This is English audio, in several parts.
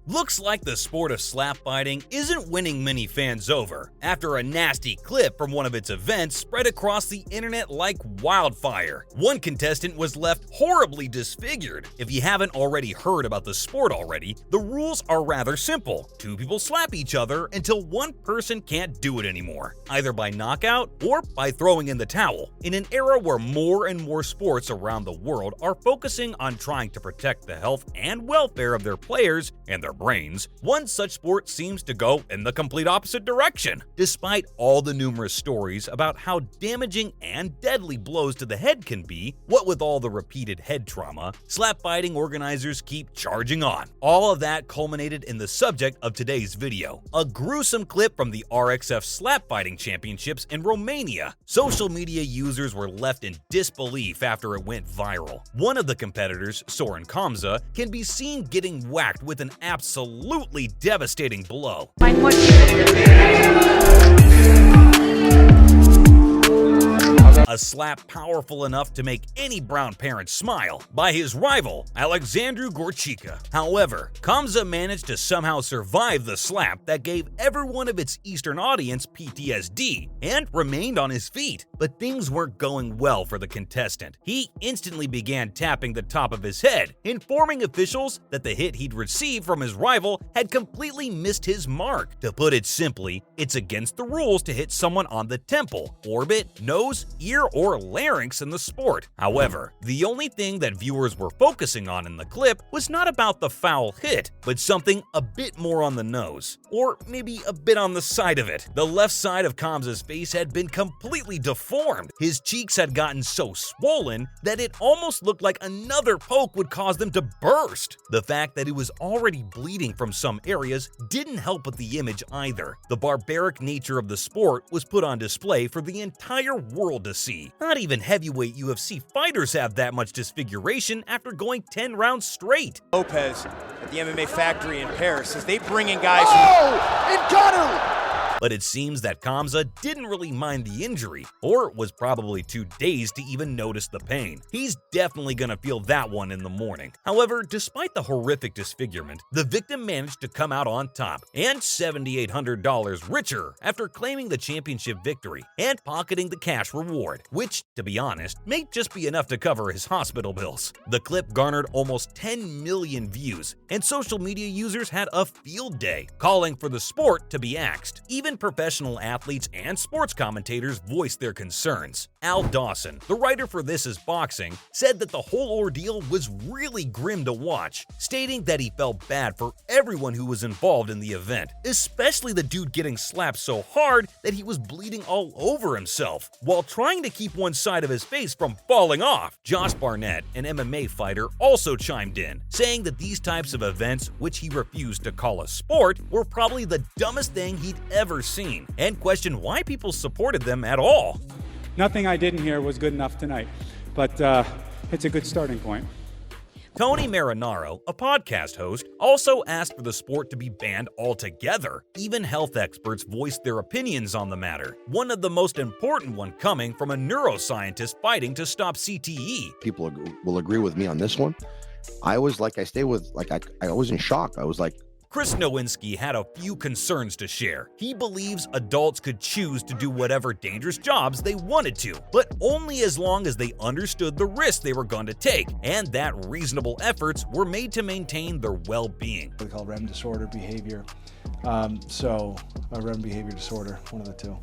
Looks like the sport of slap fighting isn't winning many fans over after a nasty clip from one of its events spread across the internet like wildfire. One contestant was left horribly disfigured. If you haven't already heard about the sport already, the rules are rather simple. Two people slap each other until one person can't do it anymore, either by knockout or by throwing in the towel. In an era where more and more sports around the world are focusing on trying to protect the health and welfare of their players and their brains, one such sport seems to go in the complete opposite direction. Despite all the numerous stories about how damaging and deadly blows to the head can be, what with all the repeated head trauma, slap fighting organizers keep charging on. All of that culminated in the subject of today's video, a gruesome clip from the RXF slap fighting championships in Romania. Social media users were left in disbelief after it went viral. One of the competitors, Soren Kamza, can be seen getting whacked with an absolutely devastating blow. A slap powerful enough to make any brown parent smile by his rival, Alexandru Gorcica. However, Kamza managed to somehow survive the slap that gave everyone of its Eastern audience PTSD and remained on his feet. But things weren't going well for the contestant. He instantly began tapping the top of his head, informing officials that the hit he'd received from his rival had completely missed his mark. To put it simply, it's against the rules to hit someone on the temple, orbit, nose, ear, or larynx in the sport. However, the only thing that viewers were focusing on in the clip was not about the foul hit, but something a bit more on the nose, or maybe a bit on the side of it. The left side of Kamza's face had been completely deformed. His cheeks had gotten so swollen that it almost looked like another poke would cause them to burst. The fact that it was already bleeding from some areas didn't help with the image either. The barbaric nature of the sport was put on display for the entire world to see. Not even heavyweight UFC fighters have that much disfiguration after going 10 rounds straight. Lopez at the MMA factory in Paris says they bring in guys But it seems that Kamza didn't really mind the injury, or was probably too dazed to even notice the pain. He's definitely gonna feel that one in the morning. However, despite the horrific disfigurement, the victim managed to come out on top and $7,800 richer after claiming the championship victory and pocketing the cash reward, which, to be honest, may just be enough to cover his hospital bills. The clip garnered almost 10 million views, and social media users had a field day, calling for the sport to be axed. Even professional athletes and sports commentators voiced their concerns. Al Dawson, the writer for This Is Boxing, said that the whole ordeal was really grim to watch, stating that he felt bad for everyone who was involved in the event, especially the dude getting slapped so hard that he was bleeding all over himself while trying to keep one side of his face from falling off. Josh Barnett, an MMA fighter, also chimed in, saying that these types of events, which he refused to call a sport, were probably the dumbest thing he'd ever seen, and questioned why people supported them at all. Nothing I didn't hear was good enough tonight, but it's a good starting point. Tony Marinaro, a podcast host, also asked for the sport to be banned altogether. Even health experts voiced their opinions on the matter, one of the most important one coming from a neuroscientist fighting to stop CTE. People will agree with me on this one. I was in shock. I was like, Chris Nowinski had a few concerns to share. He believes adults could choose to do whatever dangerous jobs they wanted to, but only as long as they understood the risk they were going to take, and that reasonable efforts were made to maintain their well-being. We call REM disorder behavior. REM behavior disorder, one of the two.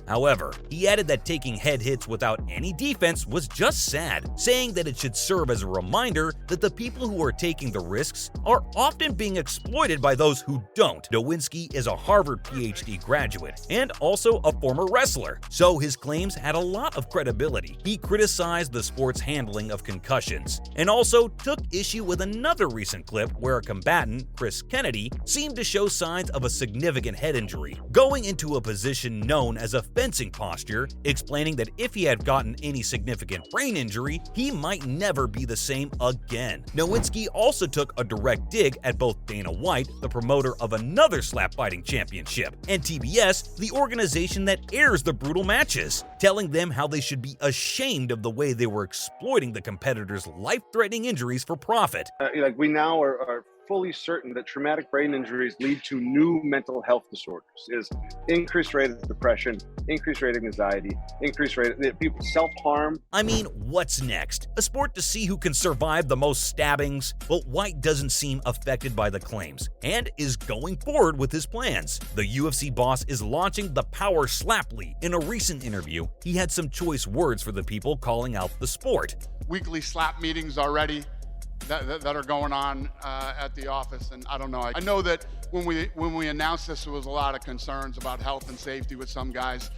However, he added that taking head hits without any defense was just sad, saying that it should serve as a reminder that the people who are taking the risks are often being exploited by those who don't. Nowinski is a Harvard PhD graduate and also a former wrestler, so his claims had a lot of credibility. He criticized the sport's handling of concussions and also took issue with another recent clip where a combatant, Chris Kennedy, seemed to show signs of a significant head injury, going into a position known as a fencing posture, explaining that if he had gotten any significant brain injury, he might never be the same again. Nowinski also took a direct dig at both Dana White, the promoter of another slap fighting championship, and TBS, the organization that airs the brutal matches, telling them how they should be ashamed of the way they were exploiting the competitors' life-threatening injuries for profit. We now are fully certain that traumatic brain injuries lead to new mental health disorders is increased rate of depression, increased rate of anxiety, increased rate of people self-harm. I mean, what's next? A sport to see who can survive the most stabbings? But White doesn't seem affected by the claims and is going forward with his plans. The UFC boss is launching the Power Slap League. In a recent interview, he had some choice words for the people calling out the sport. Weekly slap meetings already that are going on at the office, and I don't know. I know that when we announced this, there was a lot of concerns about health and safety with some guys.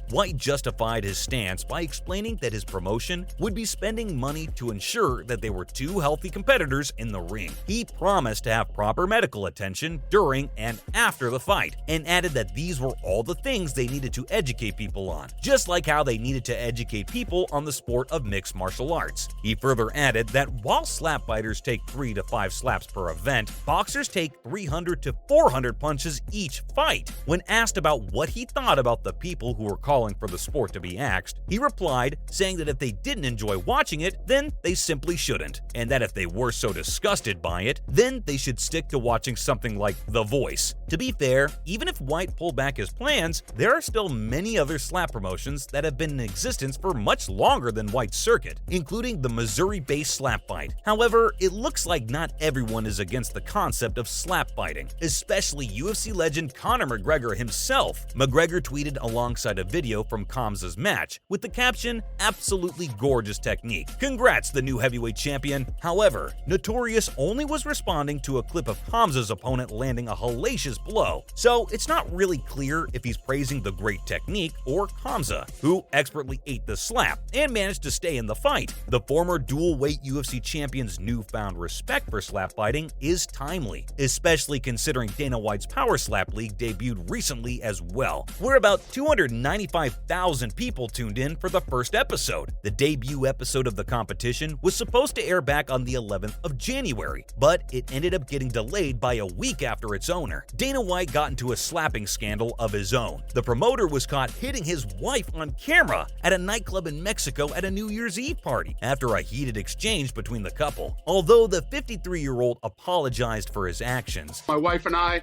White justified his stance by explaining that his promotion would be spending money to ensure that there were two healthy competitors in the ring. He promised to have proper medical attention during and after the fight, and added that these were all the things they needed to educate people on, just like how they needed to educate people on the sport of mixed martial arts. He further added that while slap fighters take 3 to 5 slaps per event, boxers take 300 to 400 punches each fight. When asked about what he thought about the people who were calling for the sport to be axed, he replied, saying that if they didn't enjoy watching it, then they simply shouldn't, and that if they were so disgusted by it, then they should stick to watching something like The Voice. To be fair, even if White pulled back his plans, there are still many other slap promotions that have been in existence for much longer than White's circuit, including the Missouri-based slap fight. However, it looks like not everyone is against the concept of slap fighting, especially UFC legend Conor McGregor himself. McGregor tweeted alongside a video from Khamzat's match with the caption, "Absolutely gorgeous technique. Congrats, the new heavyweight champion." However, Notorious only was responding to a clip of Khamzat's opponent landing a hellacious blow, so it's not really clear if he's praising the great technique or Khamzat, who expertly ate the slap and managed to stay in the fight. The former dual-weight UFC champion's newfound respect for slap fighting is timely, especially considering Dana White's Power Slap League debuted recently as well, where about 295,000 people tuned in for the first episode. The debut episode of the competition was supposed to air back on the 11th of January, but it ended up getting delayed by a week after its owner. Dana White got into a slapping scandal of his own. The promoter was caught hitting his wife on camera at a nightclub in Mexico at a New Year's Eve party after a heated exchange between the couple. Although the 53-year-old apologized for his actions, My wife and I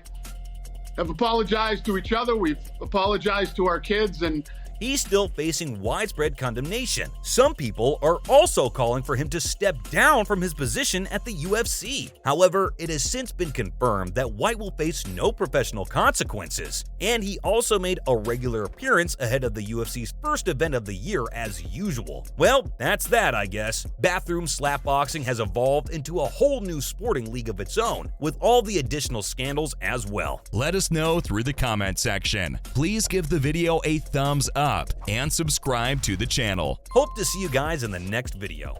have apologized to each other. We've apologized to our kids, and he's still facing widespread condemnation. Some people are also calling for him to step down from his position at the UFC. However, it has since been confirmed that White will face no professional consequences, and he also made a regular appearance ahead of the UFC's first event of the year as usual. Well, that's that, I guess. Bathroom slapboxing has evolved into a whole new sporting league of its own, with all the additional scandals as well. Let us know through the comment section. Please give the video a thumbs up and subscribe to the channel. Hope to see you guys in the next video.